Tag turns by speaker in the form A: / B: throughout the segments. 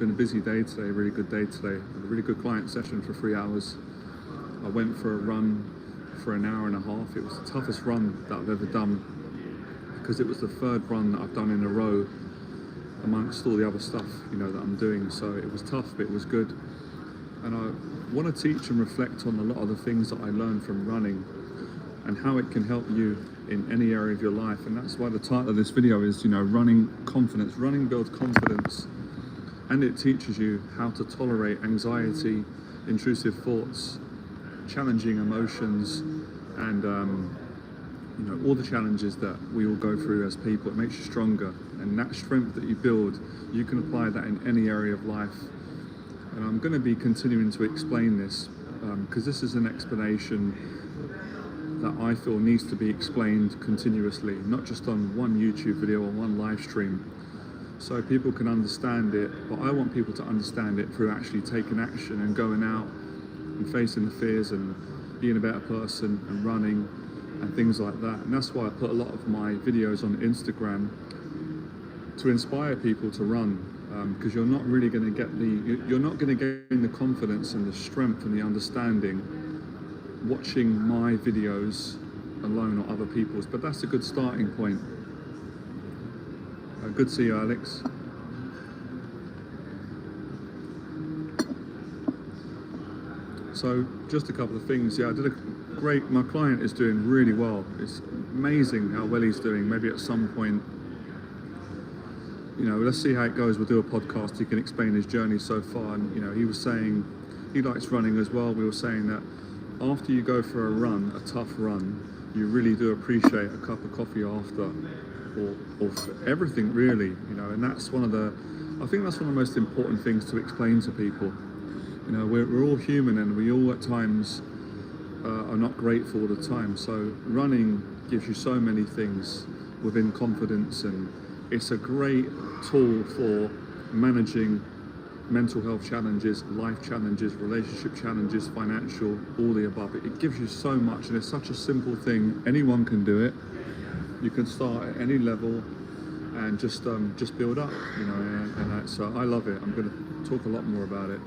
A: been a busy day today, a really good day today. A really good client session for 3 hours. I went for a run for an hour and a half. It was the toughest run that I've ever done because it was the third run that I've done in a row amongst all the other stuff, you know, that I'm doing. So it was tough, but it was good. And I want to teach and reflect on a lot of the things that I learned from running and how it can help you in any area of your life. And that's why the title of this video is, you know, running confidence. Running builds confidence, and it teaches you how to tolerate anxiety, intrusive thoughts, challenging emotions, and you know, all the challenges that we all go through as people. It makes you stronger, and that strength that you build, you can apply that in any area of life. And I'm going to be continuing to explain this because this is an explanation that I feel needs to be explained continuously, not just on one YouTube video or one live stream, so people can understand it. But I want people to understand it through actually taking action and going out and facing the fears and being a better person and running and things like that. And that's why I put a lot of my videos on Instagram to inspire people to run, because you're not really going to get you're not going to gain the confidence and the strength and the understanding watching my videos alone or other people's. But that's a good starting point. Good to see you, Alex. So just a couple of things. Yeah, I did a great, my client is doing really well. It's amazing how well he's doing. Maybe at some point, you know, let's see how it goes. We'll do a podcast. He can explain his journey so far. And, you know, he was saying he likes running as well. We were saying that after you go for a run, a tough run, you really do appreciate a cup of coffee after, or for everything really, you know. And that's one of the, I think that's one of the most important things to explain to people. You know, we're all human, and we all at times are not grateful all the time. So running gives you so many things within confidence, and it's a great tool for managing mental health challenges, life challenges, relationship challenges, financial, all the above. It gives you so much, and it's such a simple thing. Anyone can do it. You can start at any level and just build up, you know. And so I love it. I'm going to talk a lot more about it.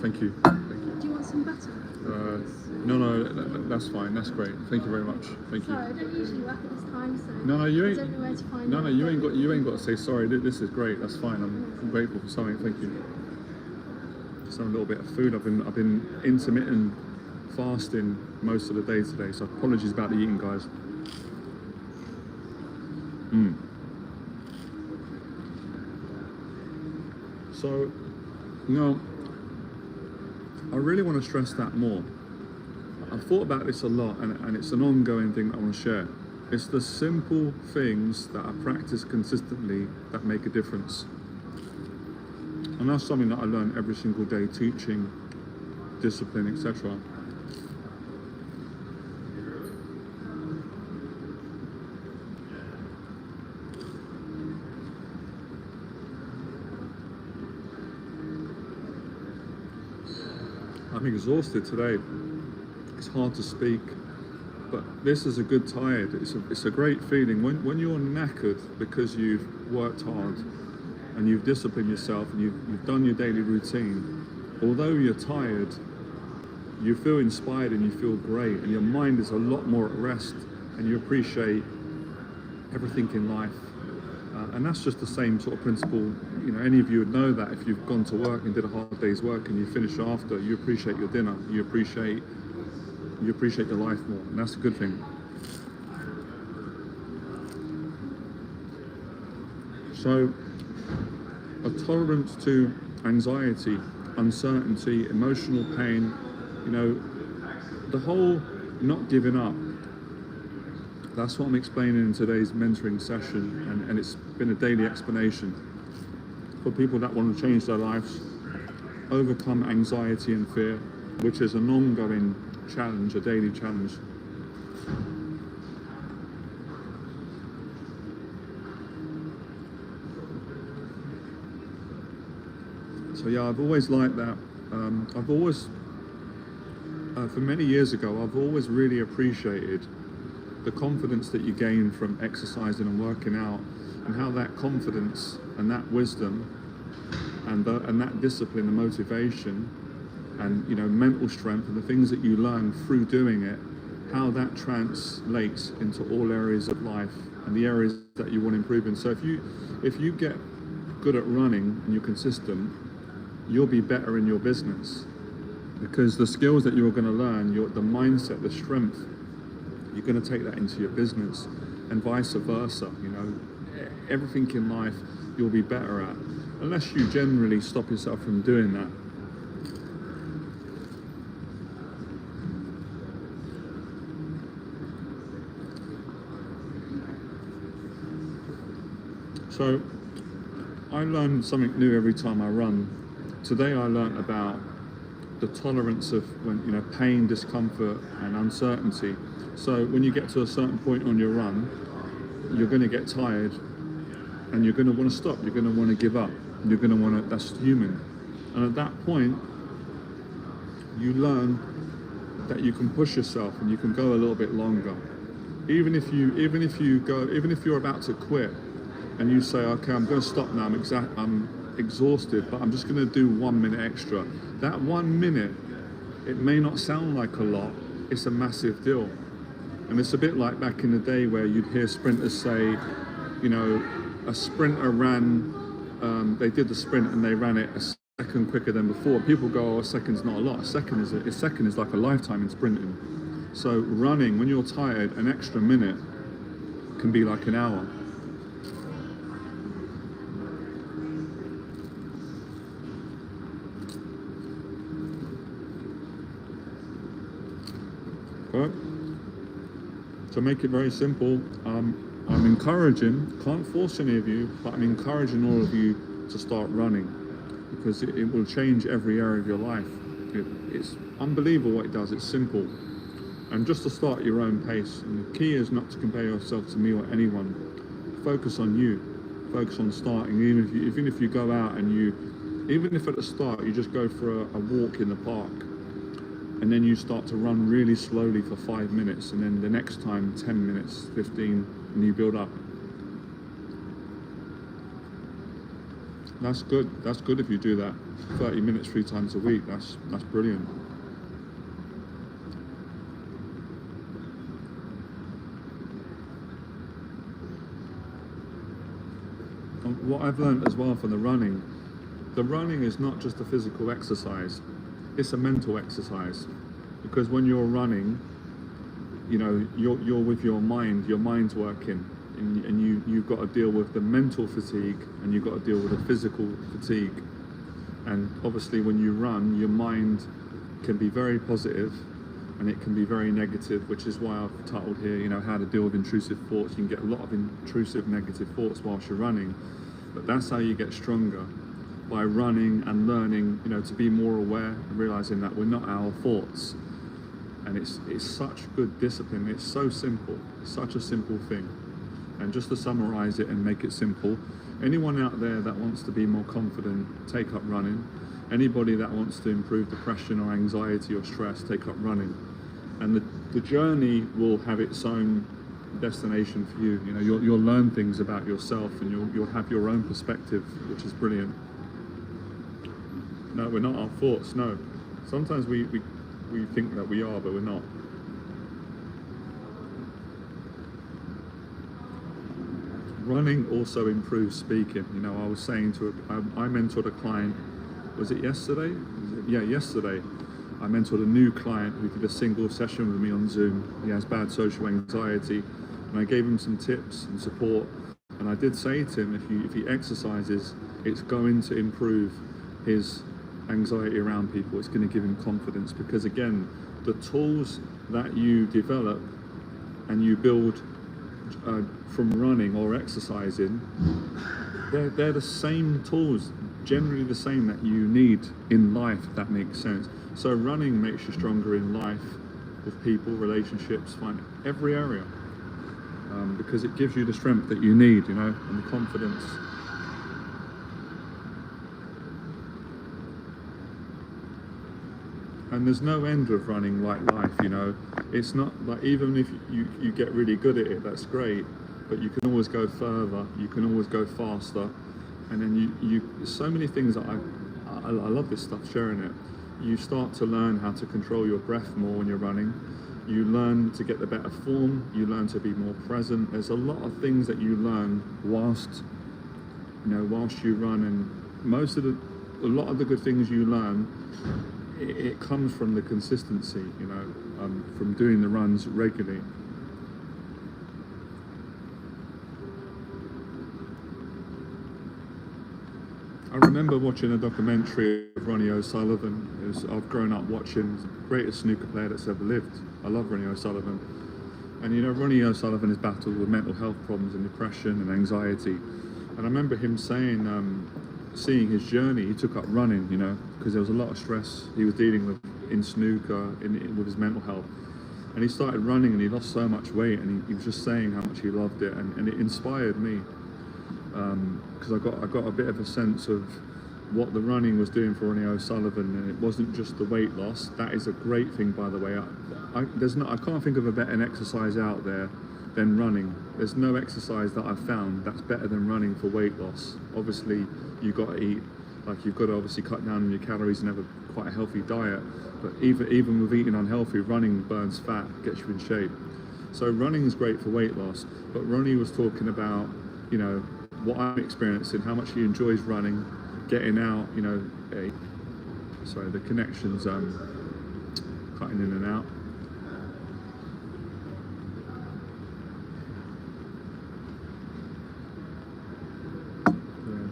A: Thank you.
B: Do you want some butter?
A: No, that's fine. That's great. Thank you very much. Thank you.
B: Sorry, I don't usually work at this time, so
A: no, you ain't.
B: I don't know where to find
A: No, you ain't got to say sorry. This is great. That's fine. I'm grateful for something. Thank you. Just have a little bit of food. I've been intermittent fasting most of the day today, so apologies about the eating, guys. So, no, I really want to stress that more. I've thought about this a lot, and it's an ongoing thing that I want to share. It's the simple things that I practice consistently that make a difference. And that's something that I learn every single day, teaching, discipline, etc. I'm exhausted today. It's hard to speak, but this is a good tired. It's a great feeling when you're knackered because you've worked hard and you've disciplined yourself and you've done your daily routine. Although you're tired, you feel inspired and you feel great, and your mind is a lot more at rest, and you appreciate everything in life. And that's just the same sort of principle. You know, any of you would know that if you've gone to work and did a hard day's work and you finish after, you appreciate your dinner, you appreciate your life more, and that's a good thing. So, a tolerance to anxiety, uncertainty, emotional pain, you know, the whole not giving up. That's what I'm explaining in today's mentoring session, and it's been a daily explanation for people that want to change their lives, overcome anxiety and fear, which is an ongoing challenge, a daily challenge. So yeah, I've always liked that. I've always, for many years ago, I've always really appreciated the confidence that you gain from exercising and working out, and how that confidence and that wisdom and that discipline and motivation and mental strength and the things that you learn through doing it, how that translates into all areas of life and the areas that you want to improve in. So if you get good at running and you're consistent, you'll be better in your business, because the skills that you're going to learn, the mindset, the strength, you're going to take that into your business, and vice versa. Everything in life you'll be better at, unless you generally stop yourself from doing that. So I learn something new every time I run. Today I learned about the tolerance of pain, discomfort and uncertainty. So when you get to a certain point on your run, you're going to get tired and you're going to want to stop, you're going to want to give up, you're going to want to, that's human. And at that point you learn that you can push yourself and you can go a little bit longer. Even if you're about to quit and you say, okay, I'm going to stop now, I'm exhausted, but I'm just going to do 1 minute extra. That 1 minute, it may not sound like a lot, it's a massive deal. And it's a bit like back in the day where you'd hear sprinters say, a sprinter ran, they did the sprint and they ran it a second quicker than before. People go, oh, a second's not a lot. A second is like a lifetime in sprinting. So running, when you're tired, an extra minute can be like an hour. Right. To make it very simple, I'm encouraging, can't force any of you, but I'm encouraging all of you to start running, because it will change every area of your life. It's unbelievable what it does. It's simple. And just to start at your own pace. And the key is not to compare yourself to me or anyone. Focus on you. Focus on starting. Even if you go out and even if at the start you just go for a walk in the park, and then you start to run really slowly for 5 minutes, and then the next time 10 minutes, 15, and you build up. That's good. That's good if you do that 30 minutes 3 times a week. That's brilliant. And what I've learned as well from the running is not just a physical exercise. It's a mental exercise, because when you're running, you're with your mind's working, and you've got to deal with the mental fatigue, and you've got to deal with the physical fatigue. And obviously when you run, your mind can be very positive and it can be very negative, which is why I've titled here, how to deal with intrusive thoughts. You can get a lot of intrusive negative thoughts whilst you're running, but that's how you get stronger. By running and learning, to be more aware and realizing that we're not our thoughts. And it's such good discipline. It's so simple. It's such a simple thing. And just to summarize it and make it simple, anyone out there that wants to be more confident, take up running. Anybody that wants to improve depression or anxiety or stress, take up running. And the journey will have its own destination for you. You'll learn things about yourself, and you'll have your own perspective, which is brilliant. No, we're not our thoughts, no. Sometimes we think that we are, but we're not. Running also improves speaking. I was saying I mentored a client, was it yesterday? Yeah, yesterday. I mentored a new client who did a single session with me on Zoom. He has bad social anxiety, and I gave him some tips and support. And I did say to him, if he exercises, it's going to improve his anxiety around people. It's going to give him confidence, because again, the tools that you develop and you build from running or exercising, they're the same tools, generally the same, that you need in life, if that makes sense. So running makes you stronger in life, with people, relationships, every area, because it gives you the strength that you need, and the confidence. And there's no end of running like life, you know. It's not like, even if you get really good at it, that's great, but you can always go further, you can always go faster. And then there's so many things that I love this stuff, sharing it. You start to learn how to control your breath more when you're running. You learn to get the better form, you learn to be more present. There's a lot of things that you learn whilst you run, and a lot of the good things you learn, it comes from the consistency, you know, from doing the runs regularly. I remember watching a documentary of Ronnie O'Sullivan. I've grown up watching, the greatest snooker player that's ever lived. I love Ronnie O'Sullivan. And you know, Ronnie O'Sullivan has battled with mental health problems and depression and anxiety. And I remember him saying, seeing his journey, he took up running, you know, because there was a lot of stress he was dealing with in snooker, with his mental health. And he started running and he lost so much weight, and he was just saying how much he loved it, and it inspired me. Because I got a bit of a sense of what the running was doing for Ronnie O'Sullivan, and it wasn't just the weight loss. That is a great thing, by the way. I can't think of a better exercise out there than running. There's no exercise that I've found that's better than running for weight loss. Obviously, you've got to eat, like you've got to obviously cut down on your calories and have quite a healthy diet. But even with eating unhealthy, running burns fat, gets you in shape. So running is great for weight loss. But Ronnie was talking about, you know, what I'm experiencing, how much he enjoys running, getting out, you know. Sorry, the connection's cutting in and out.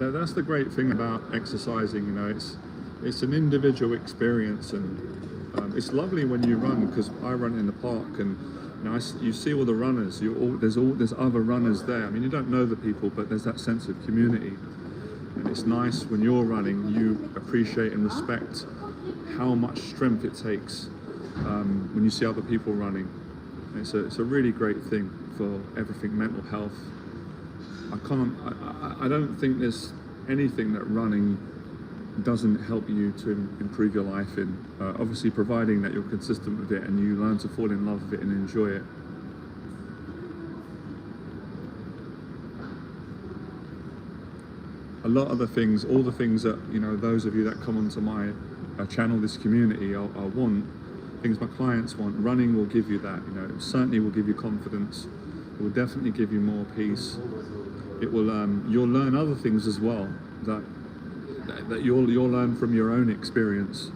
A: Yeah, that's the great thing about exercising, you know. It's an individual experience, and it's lovely when you run, because I run in the park, and you know, you see all the runners. There's other runners there. I mean, you don't know the people, but there's that sense of community. And it's nice when you're running, you appreciate and respect how much strength it takes when you see other people running. And it's a really great thing for everything, mental health. I don't think there's anything that running doesn't help you to improve your life in. Obviously, providing that you're consistent with it and you learn to fall in love with it and enjoy it. A lot of the things, all the things that, you know, those of you that come onto my channel, this community, I want, things my clients want, running will give you that. You know, it certainly will give you confidence. It will definitely give you more peace. It will, you'll learn other things as well that you'll learn from your own experience.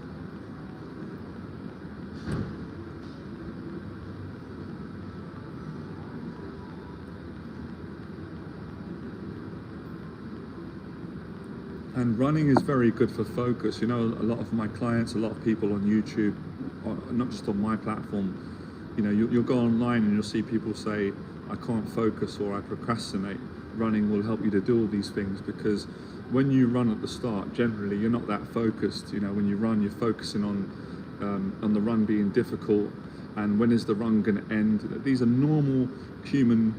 A: And running is very good for focus. You know, a lot of my clients, a lot of people on YouTube, not just on my platform, you know, you'll go online and you'll see people say, I can't focus or I procrastinate. Running will help you to do all these things, because when you run at the start, generally you're not that focused. You know, when you run, you're focusing on the run being difficult, and when is the run going to end. These are normal human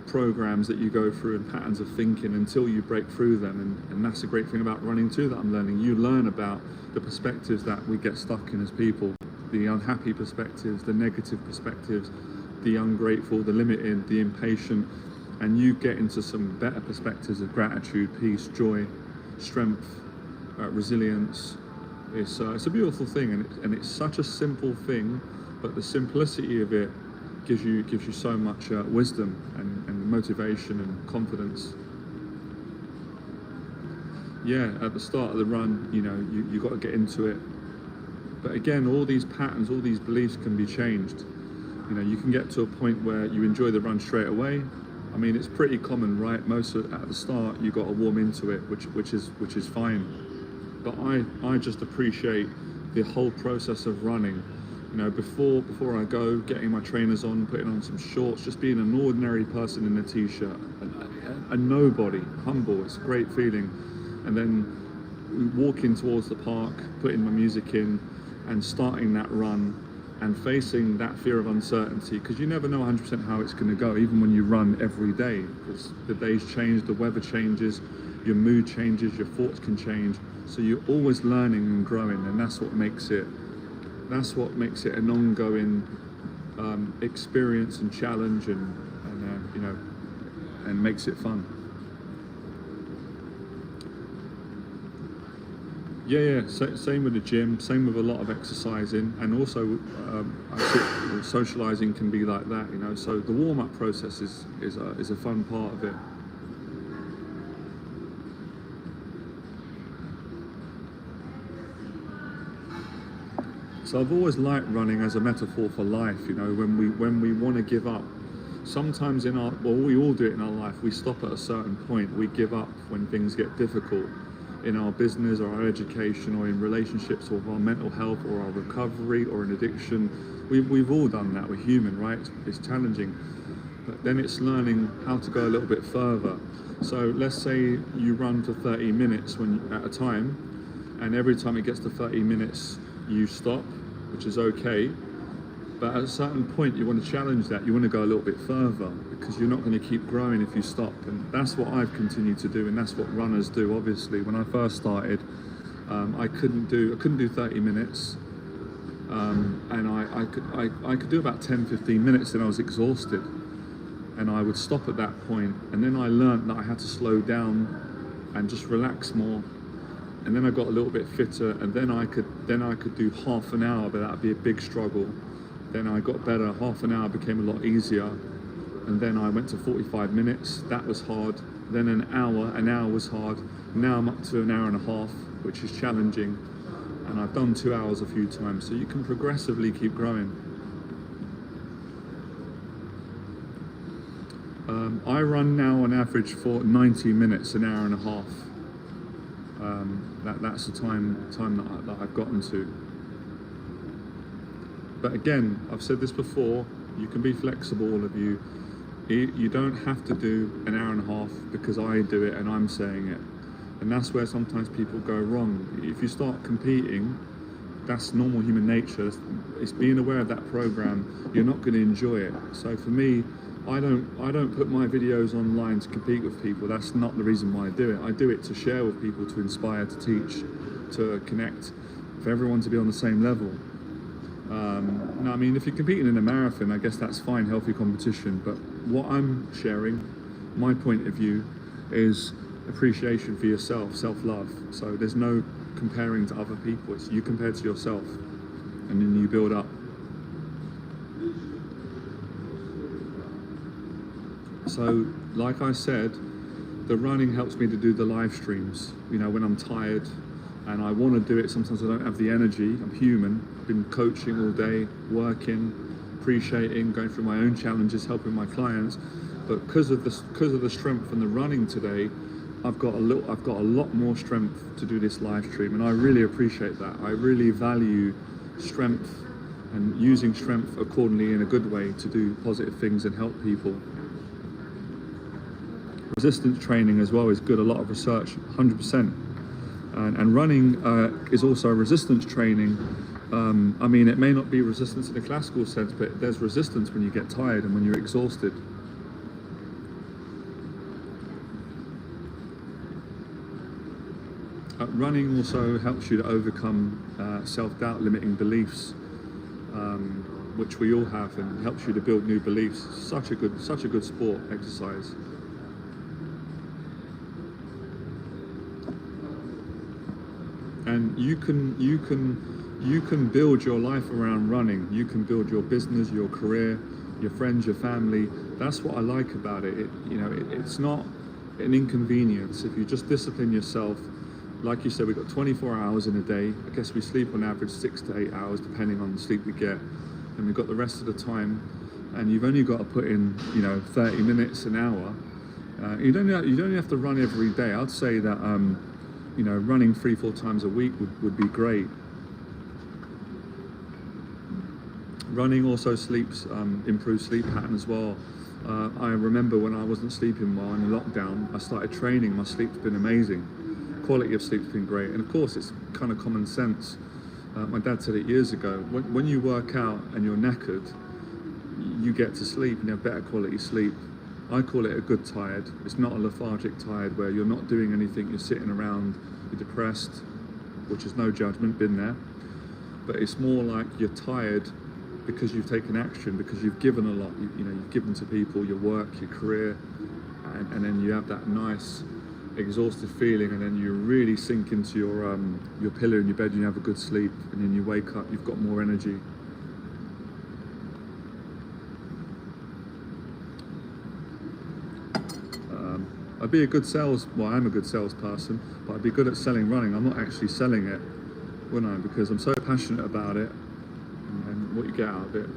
A: programs that you go through and patterns of thinking until you break through them, and that's a great thing about running too that I'm learning. You learn about the perspectives that we get stuck in as people, the unhappy perspectives, the negative perspectives, the ungrateful, the limited, the impatient, and you get into some better perspectives of gratitude, peace, joy, strength, resilience. It's a beautiful thing, and it's such a simple thing, but the simplicity of it gives you so much wisdom and motivation and confidence. Yeah, at the start of the run, you know, you got to get into it. But again, all these patterns, all these beliefs can be changed. You know, you can get to a point where you enjoy the run straight away. I mean, it's pretty common, right? At the start, you got to warm into it, which is fine. But I just appreciate the whole process of running. You know, before I go, getting my trainers on, putting on some shorts, just being an ordinary person in a t-shirt, a nobody, humble. It's a great feeling. And then walking towards the park, putting my music in, and starting that run, and facing that fear of uncertainty, because you never know 100% how it's going to go, even when you run every day, because the days change, the weather changes, your mood changes, your thoughts can change. So you're always learning and growing, and that's what makes it that's what makes it an ongoing experience and challenge, and you know, and makes it fun. Yeah. Same with the gym. Same with a lot of exercising, and also socializing can be like that. You know, so the warm-up process is a fun part of it. So I've always liked running as a metaphor for life. You know, when we want to give up, sometimes we all do it in our life. We stop at a certain point. We give up when things get difficult in our business or our education or in relationships or our mental health or our recovery or an addiction. We've all done that. We're human, right? It's challenging. But then it's learning how to go a little bit further. So let's say you run for 30 minutes at a time, and every time it gets to 30 minutes, you stop, which is okay. But at a certain point, you want to challenge that. You want to go a little bit further, because you're not going to keep growing if you stop. And that's what I've continued to do, and that's what runners do. Obviously, when I first started, I couldn't do 30 minutes, and I could do about 10-15 minutes, and I was exhausted, and I would stop at that point. And then I learned that I had to slow down and just relax more. And then I got a little bit fitter, and then I could do half an hour, but that'd be a big struggle. Then I got better, half an hour became a lot easier. And then I went to 45 minutes, that was hard. Then an hour was hard. Now I'm up to an hour and a half, which is challenging. And I've done 2 hours a few times, so you can progressively keep growing. I run now on average for 90 minutes, an hour and a half. That's the time that I've gotten to. But again, I've said this before, you can be flexible, all of you. You don't have to do an hour and a half because I do it and I'm saying it. And that's where sometimes people go wrong. If you start competing, that's normal human nature. It's being aware of that program. You're not going to enjoy it. So for me, I don't put my videos online to compete with people. That's not the reason why I do it. I do it to share with people, to inspire, to teach, to connect, for everyone to be on the same level. Now, I mean, if you're competing in a marathon, I guess that's fine, healthy competition. But what I'm sharing, my point of view, is appreciation for yourself, self-love. So there's no comparing to other people. It's you compared to yourself, and then you build up. So, like I said, the running helps me to do the live streams. You know, when I'm tired and I want to do it, sometimes I don't have the energy. I'm human. I've been coaching all day, working, appreciating, going through my own challenges, helping my clients. But because of the strength and the running today, I've got a lot more strength to do this live stream, and I really appreciate that. I really value strength and using strength accordingly in a good way to do positive things and help people. Resistance training as well is good, a lot of research, 100%. And running is also resistance training. I mean, it may not be resistance in a classical sense, but there's resistance when you get tired and when you're exhausted. Running also helps you to overcome self-doubt, limiting beliefs, which we all have, and helps you to build new beliefs. Such a good sport, exercise. And you can build your life around running. You can build your business, your career, your friends, your family. That's what I like about it. It's not an inconvenience if you just discipline yourself. Like you said, we've got 24 hours in a day. I guess we sleep on average 6 to 8 hours, depending on the sleep we get. And we've got the rest of the time. And you've only got to put in, 30 minutes, an hour. You don't have to run every day. I'd say that, running 3-4 times a week would be great. Running also improves sleep pattern as well. I remember when I wasn't sleeping well in lockdown, I started training. My sleep's been amazing. Quality of sleep's been great. And of course, it's kind of common sense. My dad said it years ago. When you work out and you're knackered, you get to sleep and you have better quality sleep. I call it a good tired. It's not a lethargic tired where you're not doing anything, you're sitting around, you're depressed, which is no judgment, been there. but it's more like you're tired because you've taken action, because you've given a lot. You've given to people, your work, your career, and then you have that nice exhausted feeling, and then you really sink into your pillow in your bed and you have a good sleep, and then you wake up, you've got more energy. I'd be a good I'm a good salesperson, but I'd be good at selling running. I'm not actually selling it, wouldn't I? Because I'm so passionate about it and what you get out of it.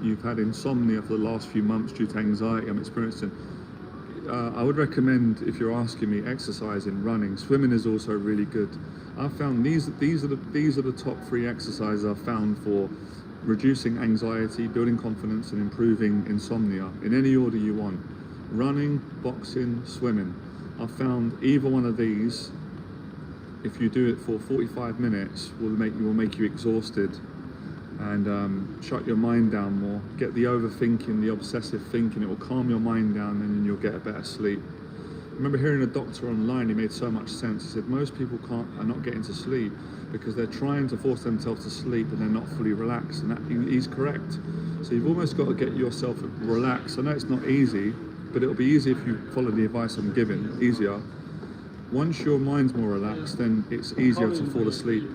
A: You've had insomnia for the last few months due to anxiety I'm experiencing. I would recommend, if you're asking me, exercising, running. Swimming is also really good. I've found these are the top 3 exercises I've found for reducing anxiety, building confidence, and improving insomnia in any order you want. Running, boxing, swimming. I've found either one of these, if you do it for 45 minutes, will make you exhausted and shut your mind down more. Get the overthinking, the obsessive thinking. It will calm your mind down, and then you'll get a better sleep. I remember hearing a doctor online, he made so much sense. He said most people are not getting to sleep because they're trying to force themselves to sleep and they're not fully relaxed, and he's correct. So you've almost got to get yourself relaxed. I know it's not easy, but it'll be easy if you follow the advice I'm giving, easier. Once your mind's more relaxed, then it's easier to fall asleep.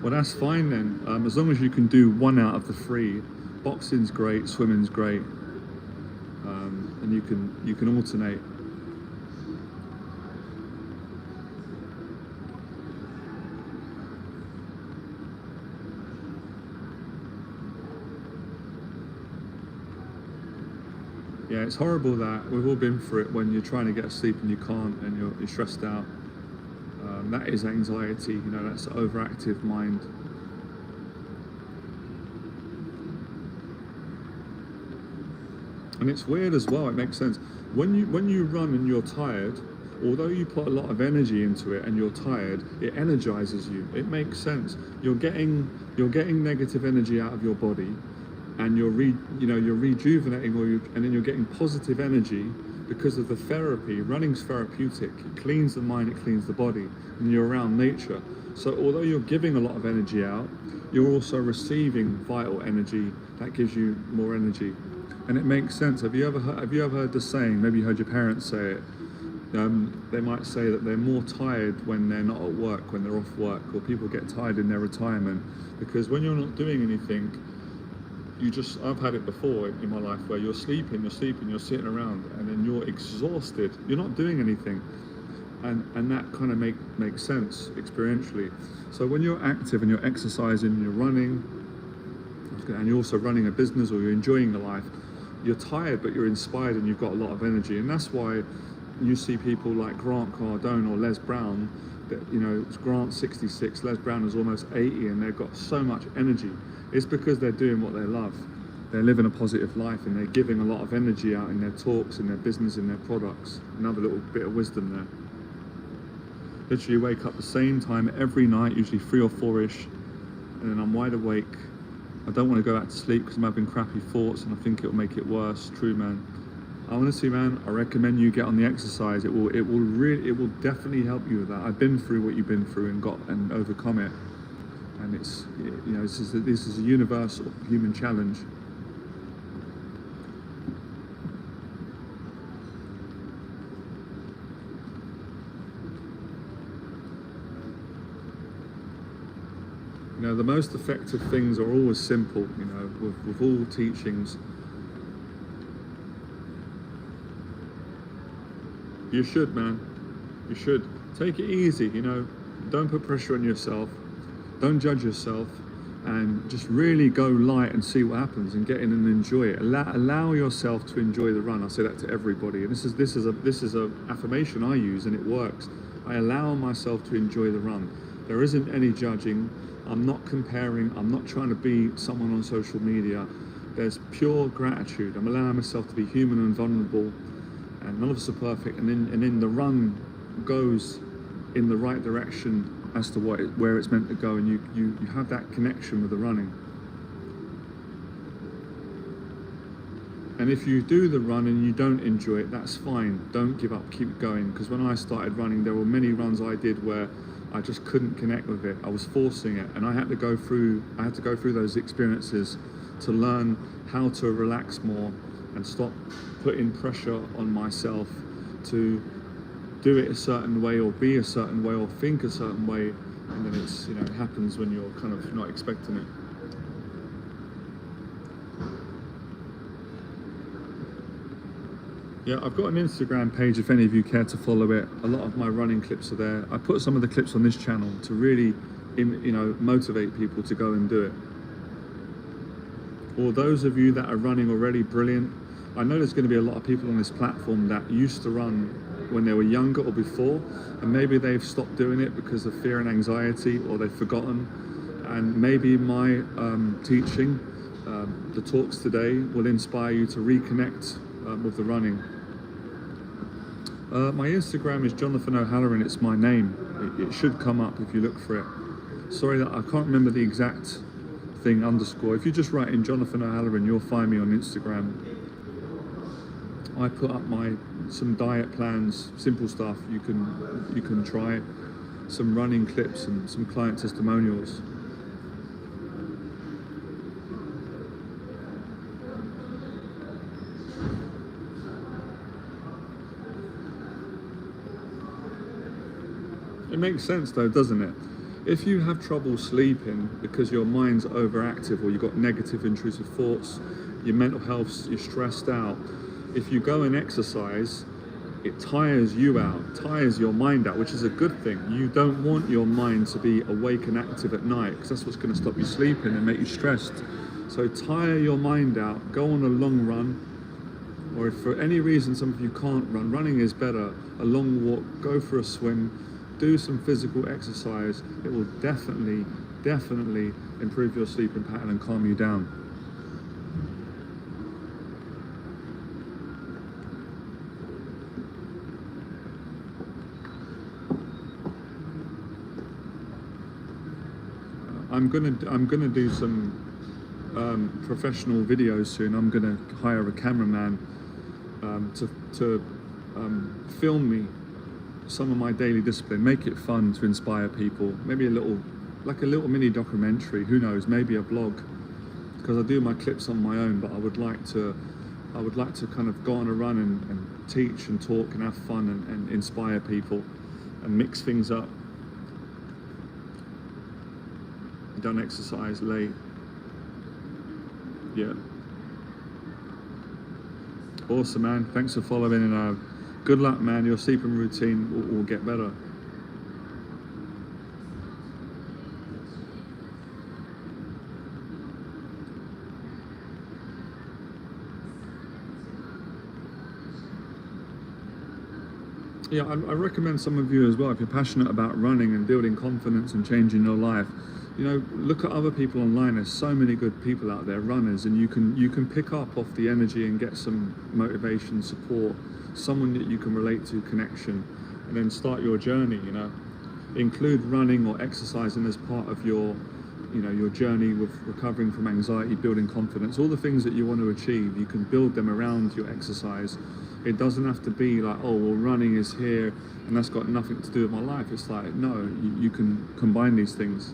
A: Well, that's fine then, as long as you can do 1 out of the 3. Boxing's great, swimming's great, and you can alternate. Yeah, it's horrible that we've all been through it when you're trying to get sleep and you can't, and you're stressed out. That is anxiety, that's an overactive mind. And it's weird as well, it makes sense. When you run and you're tired, although you put a lot of energy into it and you're tired, it energizes you. It makes sense. You're getting negative energy out of your body, and you're rejuvenating, and then you're getting positive energy because of the therapy. Running's therapeutic. It cleans the mind, it cleans the body, and you're around nature. So although you're giving a lot of energy out, you're also receiving vital energy that gives you more energy. And it makes sense. Have you ever heard the saying, maybe you heard your parents say it, they might say that they're more tired when they're not at work, when they're off work, or people get tired in their retirement, because when you're not doing anything, I've had it before in my life where you're sleeping, you're sitting around, and then you're exhausted. You're not doing anything. And that kind of makes sense experientially. So when you're active and you're exercising and you're running, and you're also running a business or you're enjoying the life, you're tired but you're inspired and you've got a lot of energy. And that's why you see people like Grant Cardone or Les Brown, that Grant's 66, Les Brown is almost 80, and they've got so much energy. It's because they're doing what they love. They're living a positive life, and they're giving a lot of energy out in their talks, in their business, in their products. Another little bit of wisdom there. Literally wake up the same time every night, usually 3 or 4-ish, and then I'm wide awake. I don't want to go back to sleep because I'm having crappy thoughts and I think it'll make it worse. True, man. Honestly, man, I recommend you get on the exercise. It will definitely help you with that. I've been through what you've been through and overcome it. And it's, this is a universal human challenge. The most effective things are always simple, with all teachings. You should, man. You should. Take it easy, Don't put pressure on yourself. Don't judge yourself. And just really go light and see what happens and get in and enjoy it. Allow yourself to enjoy the run. I say that to everybody. And this is a affirmation I use, and it works. I allow myself to enjoy the run. There isn't any judging. I'm not comparing. I'm not trying to be someone on social media. There's pure gratitude. I'm allowing myself to be human and vulnerable, and none of us are perfect. And then the run goes in the right direction as to where it's meant to go, and you have that connection with the running. And if you do the run and you don't enjoy it, that's fine. Don't give up, keep going. Because when I started running, there were many runs I did where I just couldn't connect with it. I was forcing it, and I had to go through those experiences to learn how to relax more and stop putting pressure on myself to do it a certain way or be a certain way or think a certain way, and then it's, it happens when you're kind of not expecting it. Yeah, I've got an Instagram page if any of you care to follow it. A lot of my running clips are there. I put some of the clips on this channel to really, motivate people to go and do it. Or those of you that are running already, brilliant. I know there's going to be a lot of people on this platform that used to run when they were younger or before, and maybe they've stopped doing it because of fear and anxiety, or they've forgotten. And maybe my teaching, the talks today, will inspire you to reconnect with the running. My Instagram is Jonathan O'Halloran. It's my name. It should come up if you look for it. Sorry that I can't remember the exact thing, underscore. If you just write in Jonathan O'Halloran, you'll find me on Instagram. I put up some diet plans, simple stuff you can try, some running clips and some client testimonials. It makes sense though, doesn't it? If you have trouble sleeping because your mind's overactive, or you've got negative intrusive thoughts, your mental health, you're stressed out, if you go and exercise, it tires you out, tires your mind out, which is a good thing. You don't want your mind to be awake and active at night, because that's what's going to stop you sleeping and make you stressed. So tire your mind out, go on a long run, or if for any reason some of you can't run, running is better, a long walk, go for a swim, do some physical exercise. It will definitely improve your sleeping pattern and calm you down. I'm gonna do some professional videos soon. I'm gonna hire a cameraman to film me some of my daily discipline, make it fun to inspire people, maybe a little mini documentary, who knows, maybe a blog, because I do my clips on my own, but I would like to kind of go on a run and teach and talk and have fun and inspire people and mix things up. Don't exercise late. Yeah. Awesome, man. Thanks for following, and good luck, man. Your sleeping routine will get better. Yeah, I recommend some of you as well, if you're passionate about running and building confidence and changing your life, look at other people online. There's so many good people out there, runners, and you can pick up off the energy and get some motivation, support, someone that you can relate to, connection, and then start your journey. Include running or exercising as part of your journey with recovering from anxiety, building confidence, all the things that you want to achieve. You can build them around your exercise. It doesn't have to be like, oh, well, running is here and that's got nothing to do with my life. It's like, no, you can combine these things.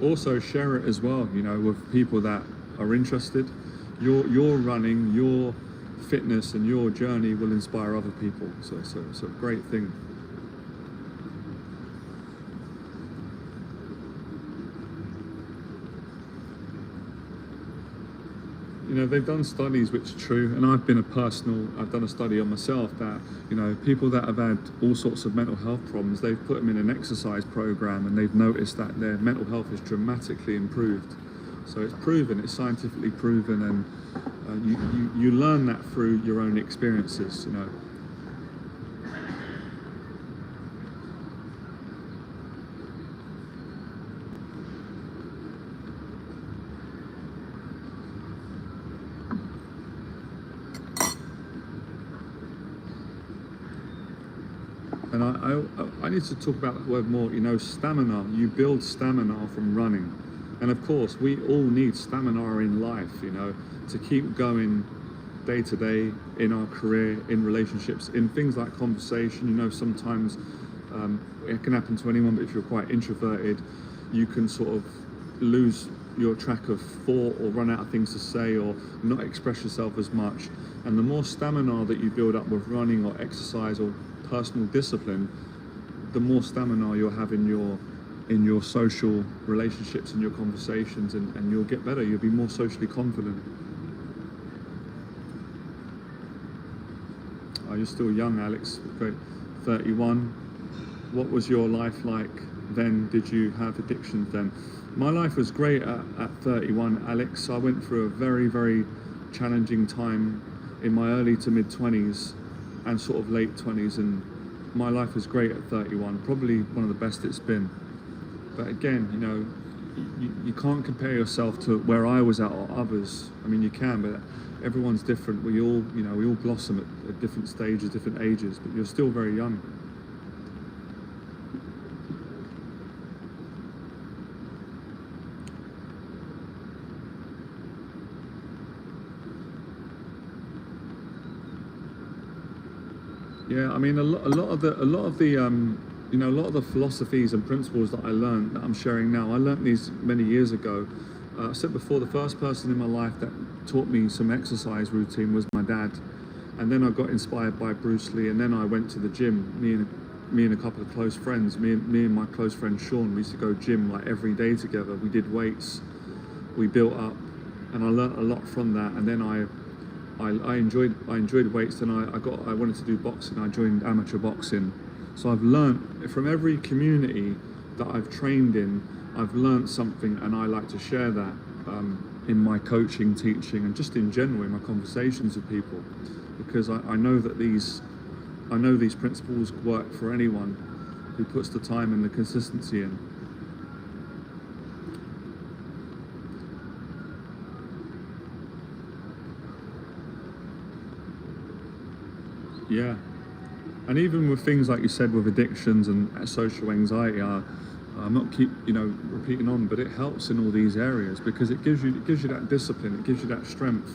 A: Also share it as well, with people that are interested. Your running, your fitness and your journey will inspire other people. So it's a great thing. They've done studies which are true, and I've done a study on myself that, people that have had all sorts of mental health problems, they've put them in an exercise program and they've noticed that their mental health is dramatically improved. So it's proven, it's scientifically proven, and you learn that through your own experiences, And I need to talk about that word more. You know, stamina. You build stamina from running, and of course, we all need stamina in life. You know, to keep going day to day in our career, in relationships, in things like conversation. You know, sometimes it can happen to anyone, but if you're quite introverted, you can sort of lose your track of thought or run out of things to say or not express yourself as much. And the more stamina that you build up with running or exercise or personal discipline, the more stamina you'll have in your social relationships and your conversations, and you'll get better. You'll be more socially confident. You're still young, Alex. Great. 31. What was your life like then? Did you have addictions then? My life was great at 31, Alex. I went through a very, very challenging time in my early to mid 20s and sort of late 20s, and my life was great at 31, probably one of the best it's been. But again, you know, you can't compare yourself to where I was at or others. I mean, you can, but everyone's different. We all blossom at different stages, different ages, but you're still very young. Yeah, I mean, a lot of the philosophies and principles that I learned, that I'm sharing now, I learned these many years ago. I said before, the first person in my life that taught me some exercise routine was my dad, and then I got inspired by Bruce Lee, and then I went to the gym. Me and a couple of close friends, me and my close friend Sean, we used to go gym like every day together. We did weights, we built up, and I learned a lot from that. And then I enjoyed weights, and I wanted to do boxing. I joined amateur boxing. So I've learned from every community that I've trained in, I've learned something, and I like to share that in my coaching, teaching, and just in general in my conversations with people, because I know that these principles work for anyone who puts the time and the consistency in. Yeah, and even with things like you said with addictions and social anxiety, I'm not repeating on, but it helps in all these areas because it gives you that discipline, it gives you that strength.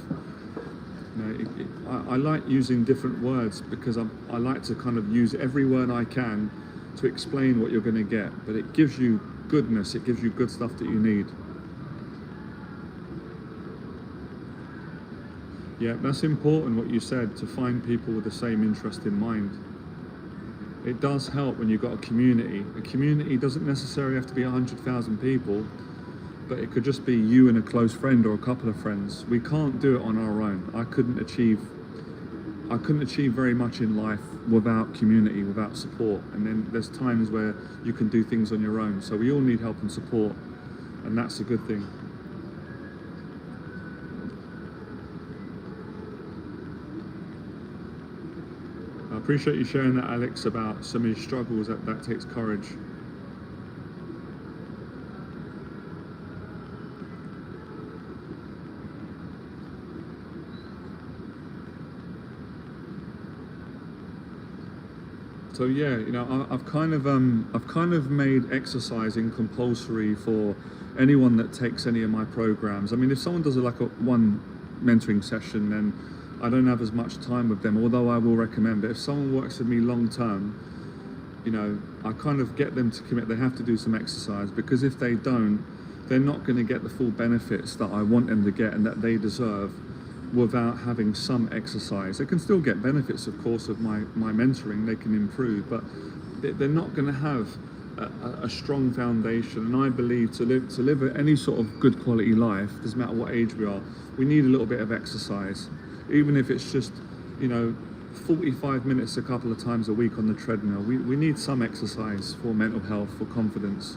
A: You know, I like using different words because I like to kind of use every word I can to explain what you're going to get, but it gives you goodness, it gives you good stuff that you need. Yeah, that's important what you said, to find people with the same interest in mind. It does help when you've got a community. A community doesn't necessarily have to be 100,000 people, but it could just be you and a close friend or a couple of friends. We can't do it on our own. I couldn't achieve very much in life without community, without support. And then there's times where you can do things on your own. So we all need help and support, and that's a good thing. I appreciate you sharing that, Alex, about some of your struggles. That takes courage. So yeah, you know, I've kind of made exercising compulsory for anyone that takes any of my programs. I mean, if someone does one mentoring session, then I don't have as much time with them, although I will recommend it. If someone works with me long term, you know, I kind of get them to commit. They have to do some exercise, because if they don't, they're not going to get the full benefits that I want them to get and that they deserve without having some exercise. They can still get benefits, of course, of my mentoring. They can improve, but they're not going to have a strong foundation. And I believe to live any sort of good quality life, doesn't matter what age we are, we need a little bit of exercise. Even if it's just, you know, 45 minutes a couple of times a week on the treadmill. We need some exercise for mental health, for confidence.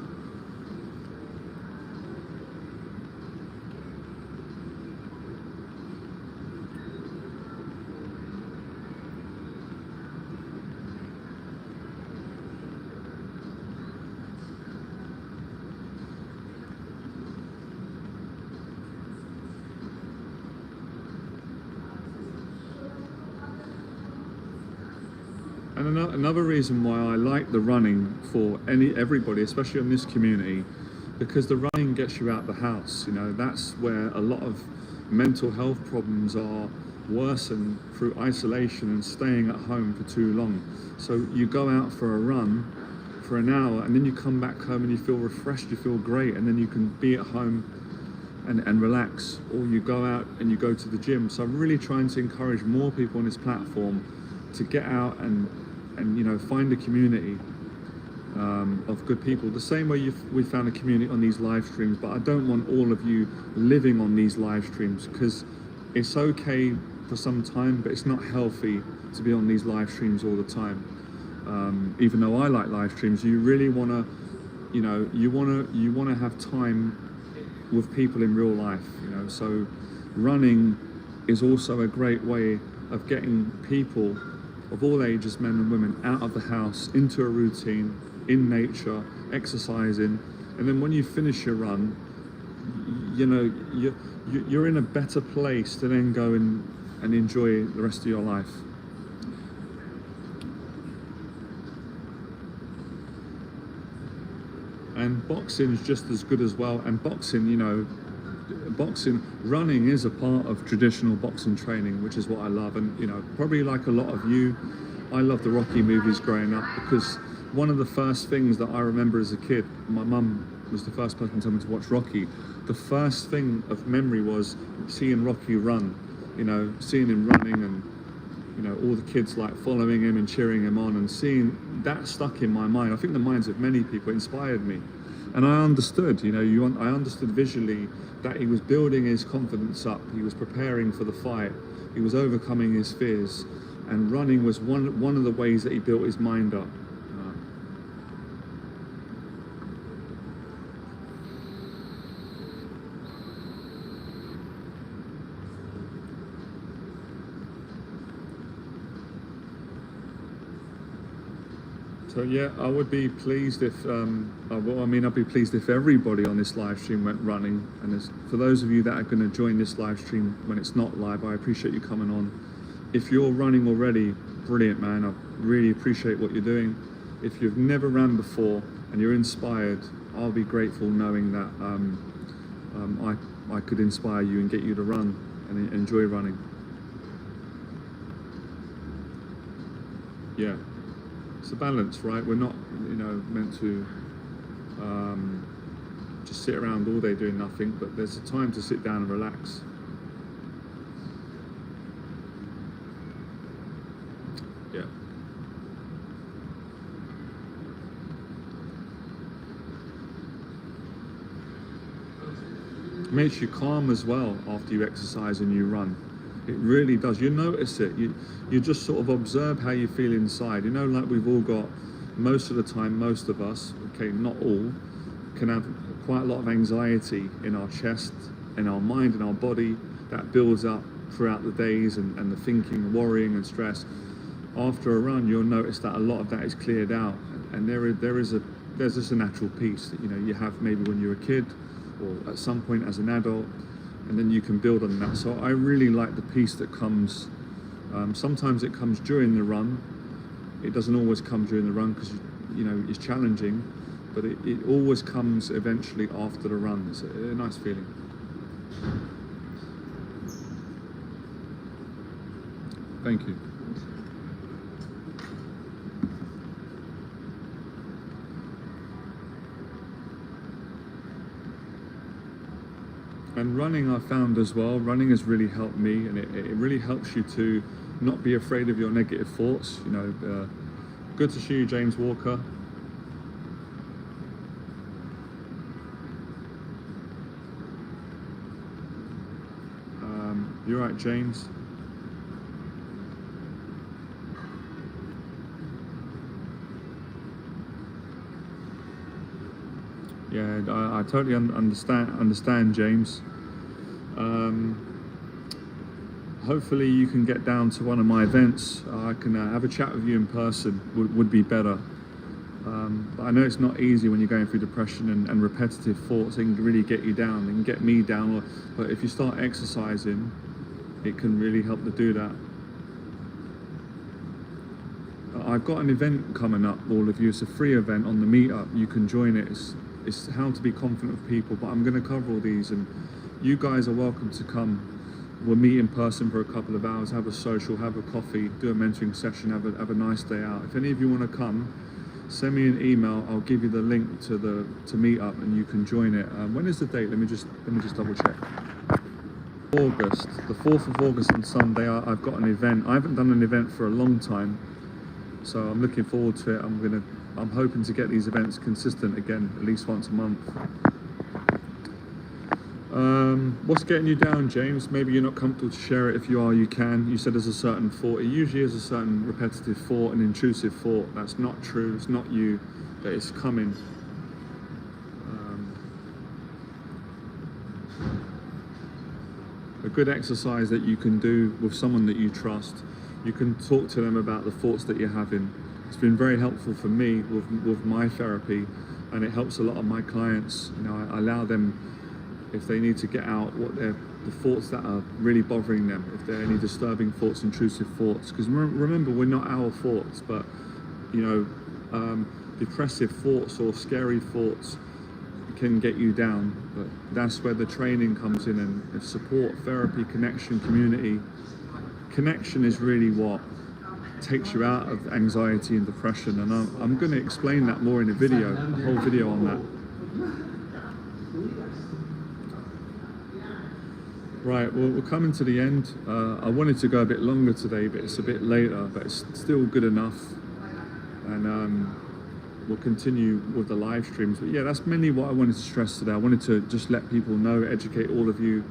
A: And And another reason why I like the running for everybody, especially in this community, because the running gets you out the house. You know, that's where a lot of mental health problems are worsened through isolation and staying at home for too long. So you go out for a run for an hour and then you come back home and you feel refreshed, you feel great, and then you can be at home and relax, or you go out and you go to the gym. So I'm really trying to encourage more people on this platform to get out and you know, find a community of good people. The same way we found a community on these live streams, but I don't want all of you living on these live streams, because it's okay for some time, but it's not healthy to be on these live streams all the time. Even though I like live streams, you really want to, you know, you want to have time with people in real life, you know. So running is also a great way of getting people of all ages, men and women, out of the house into a routine, in nature, exercising, and then when you finish your run, you know, you're in a better place to then go and enjoy the rest of your life. And boxing is just as good as well. And boxing, you know, running is a part of traditional boxing training, which is what I love. And, you know, probably like a lot of you, I love the Rocky movies growing up, because one of the first things that I remember as a kid, my mum was the first person to tell me to watch Rocky. The first thing of memory was seeing Rocky run, you know, seeing him running, and, you know, all the kids like following him and cheering him on, and seeing that stuck in my mind. I think the minds of many people inspired me. And I understood, you know, I understood visually that he was building his confidence up, he was preparing for the fight, he was overcoming his fears, and running was one of the ways that he built his mind up. So yeah, I would be pleased if, I'd be pleased if everybody on this live stream went running. And for those of you that are going to join this live stream when it's not live, I appreciate you coming on. If you're running already, brilliant, man. I really appreciate what you're doing. If you've never ran before and you're inspired, I'll be grateful knowing that I could inspire you and get you to run and enjoy running. Yeah. It's a balance, right? We're not, you know, meant to just sit around all day doing nothing, but there's a time to sit down and relax. Yeah. It makes you calm as well after you exercise and you run. It really does. You notice it. You just sort of observe how you feel inside. You know, like we've all got, most of the time, most of us, okay, not all, can have quite a lot of anxiety in our chest, in our mind, in our body, that builds up throughout the days, and the thinking, worrying and stress. After a run, you'll notice that a lot of that is cleared out, and there's just a natural peace that, you know, you have maybe when you're a kid or at some point as an adult, and then you can build on that. So I really like the peace that comes. Sometimes it comes during the run. It doesn't always come during the run because, you know, it's challenging, but it always comes eventually after the run. It's a nice feeling. Thank you. And running, I found as well, running has really helped me, and it really helps you to not be afraid of your negative thoughts. You know, good to see you, James Walker. You're right, James. Yeah, I totally understand, James. Hopefully you can get down to one of my events. I can have a chat with you in person, would be better. But I know it's not easy when you're going through depression and repetitive thoughts. It can really get you down. It can get me down. But if you start exercising, it can really help to do that. I've got an event coming up, all of you. It's a free event on the meetup. You can join it. It's how to be confident with people, but I'm going to cover all these, and you guys are welcome to come. We'll meet in person for a couple of hours, have a social, have a coffee, do a mentoring session, have a nice day out. If any of you want to come, send me an email. I'll give you the link to meet up, and you can join it. When is the date? Let me just double check. August, the 4th of August on Sunday. I've got an event. I haven't done an event for a long time, so I'm looking forward to it. I'm hoping to get these events consistent again, at least once a month. What's getting you down, James? Maybe you're not comfortable to share it. If you are, you can. You said there's a certain thought. It usually is a certain repetitive thought, an intrusive thought. That's not true. It's not you, but it's coming. A good exercise that you can do with someone that you trust. You can talk to them about the thoughts that you're having. It's been very helpful for me with my therapy, and it helps a lot of my clients. You know, I allow them, if they need to get out the thoughts that are really bothering them, if there are any disturbing thoughts, intrusive thoughts. Because remember, we're not our thoughts, but you know, depressive thoughts or scary thoughts can get you down. But that's where the training comes in, and if support, therapy, connection, community. Connection is really what takes you out of anxiety and depression, and I'm going to explain that more in a video, a whole video on that. Right, well, we're coming to the end. I wanted to go a bit longer today, but it's a bit later, but it's still good enough. And we'll continue with the live streams. But yeah, that's mainly what I wanted to stress today. I wanted to just let people know, educate all of you.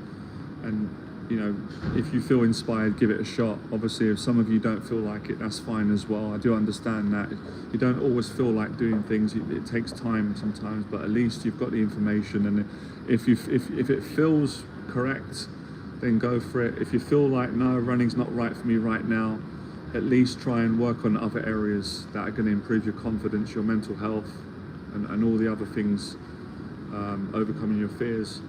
A: And, you know, if you feel inspired, give it a shot. Obviously, if some of you don't feel like it, that's fine as well. I do understand that. You don't always feel like doing things. It takes time sometimes, but at least you've got the information. And if it feels correct, then go for it. If you feel like, no, running's not right for me right now, at least try and work on other areas that are going to improve your confidence, your mental health, and all the other things, overcoming your fears.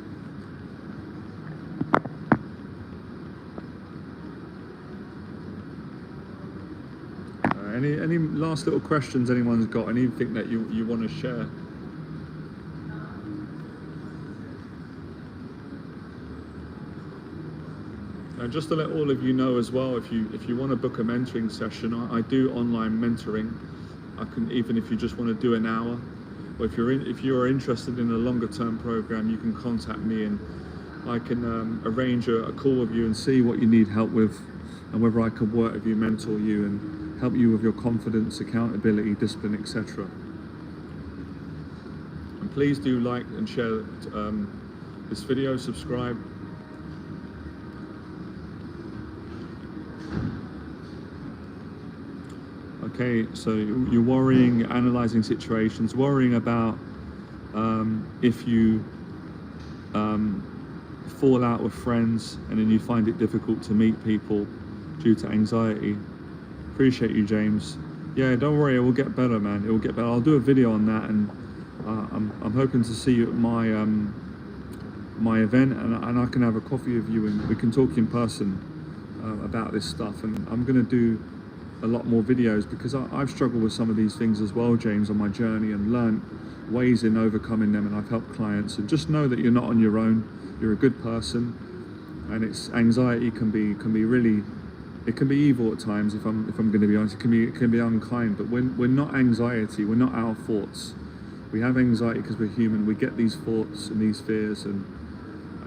A: Any last little questions anyone's got? Anything that you want to share? And just to let all of you know as well, if you want to book a mentoring session, I do online mentoring. I can, even if you just want to do an hour, or if you are interested in a longer term program, you can contact me, and I can arrange a call with you and see what you need help with, and whether I can work with you, mentor you, and help you with your confidence, accountability, discipline, etc. And please do like and share this video, subscribe. Okay, so you're worrying, analysing situations, worrying about if you fall out with friends and then you find it difficult to meet people due to anxiety. Appreciate you, James. Yeah, don't worry, it will get better, man. It will get better. I'll do a video on that, and I'm hoping to see you at my event, and I can have a coffee with you, and we can talk in person about this stuff. And I'm going to do a lot more videos because I've struggled with some of these things as well, James, on my journey, and learned ways in overcoming them, and I've helped clients. And just know that you're not on your own. You're a good person, and anxiety can be really, it can be evil at times. If I'm going to be honest, it can be unkind. But we're not anxiety. We're not our thoughts. We have anxiety because we're human. We get these thoughts and these fears, and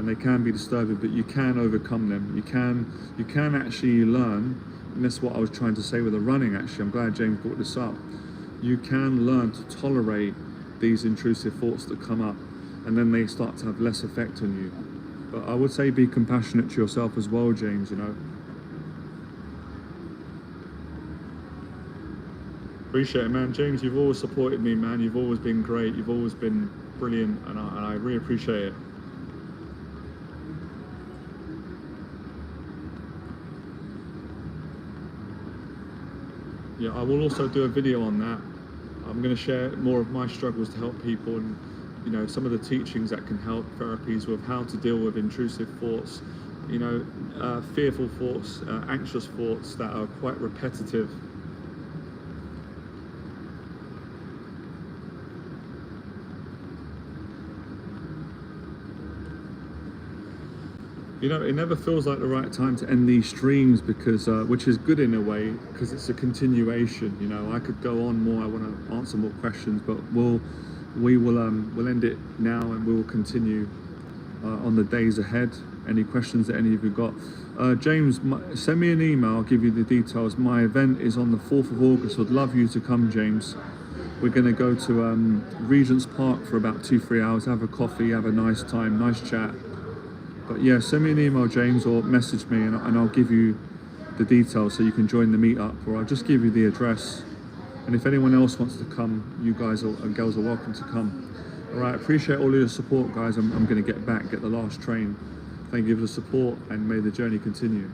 A: they can be disturbing. But you can overcome them. You can actually learn. And that's what I was trying to say with the running, actually. I'm glad James brought this up. You can learn to tolerate these intrusive thoughts that come up, and then they start to have less effect on you. But I would say be compassionate to yourself as well, James, you know. Appreciate it, man. James, you've always supported me, man. You've always been great. You've always been brilliant, and I really appreciate it. Yeah, I will also do a video on that. I'm going to share more of my struggles to help people, and you know, some of the teachings that can help, therapies with how to deal with intrusive thoughts, you know, fearful thoughts, anxious thoughts that are quite repetitive. You know, it never feels like the right time to end these streams because, which is good in a way, because it's a continuation. You know, I could go on more. I want to answer more questions, but we'll end it now, and we will continue on the days ahead. Any questions that any of you got? James, send me an email. I'll give you the details. My event is on the 4th of August. I'd love you to come, James. We're going to go to Regent's Park for about 2-3 hours, have a coffee, have a nice time, nice chat. But yeah, send me an email, James, or message me, and I'll give you the details so you can join the meetup, or I'll just give you the address. And if anyone else wants to come, you guys and girls are welcome to come. All right, appreciate all of your support, guys. I'm going to get the last train. Thank you for the support, and may the journey continue.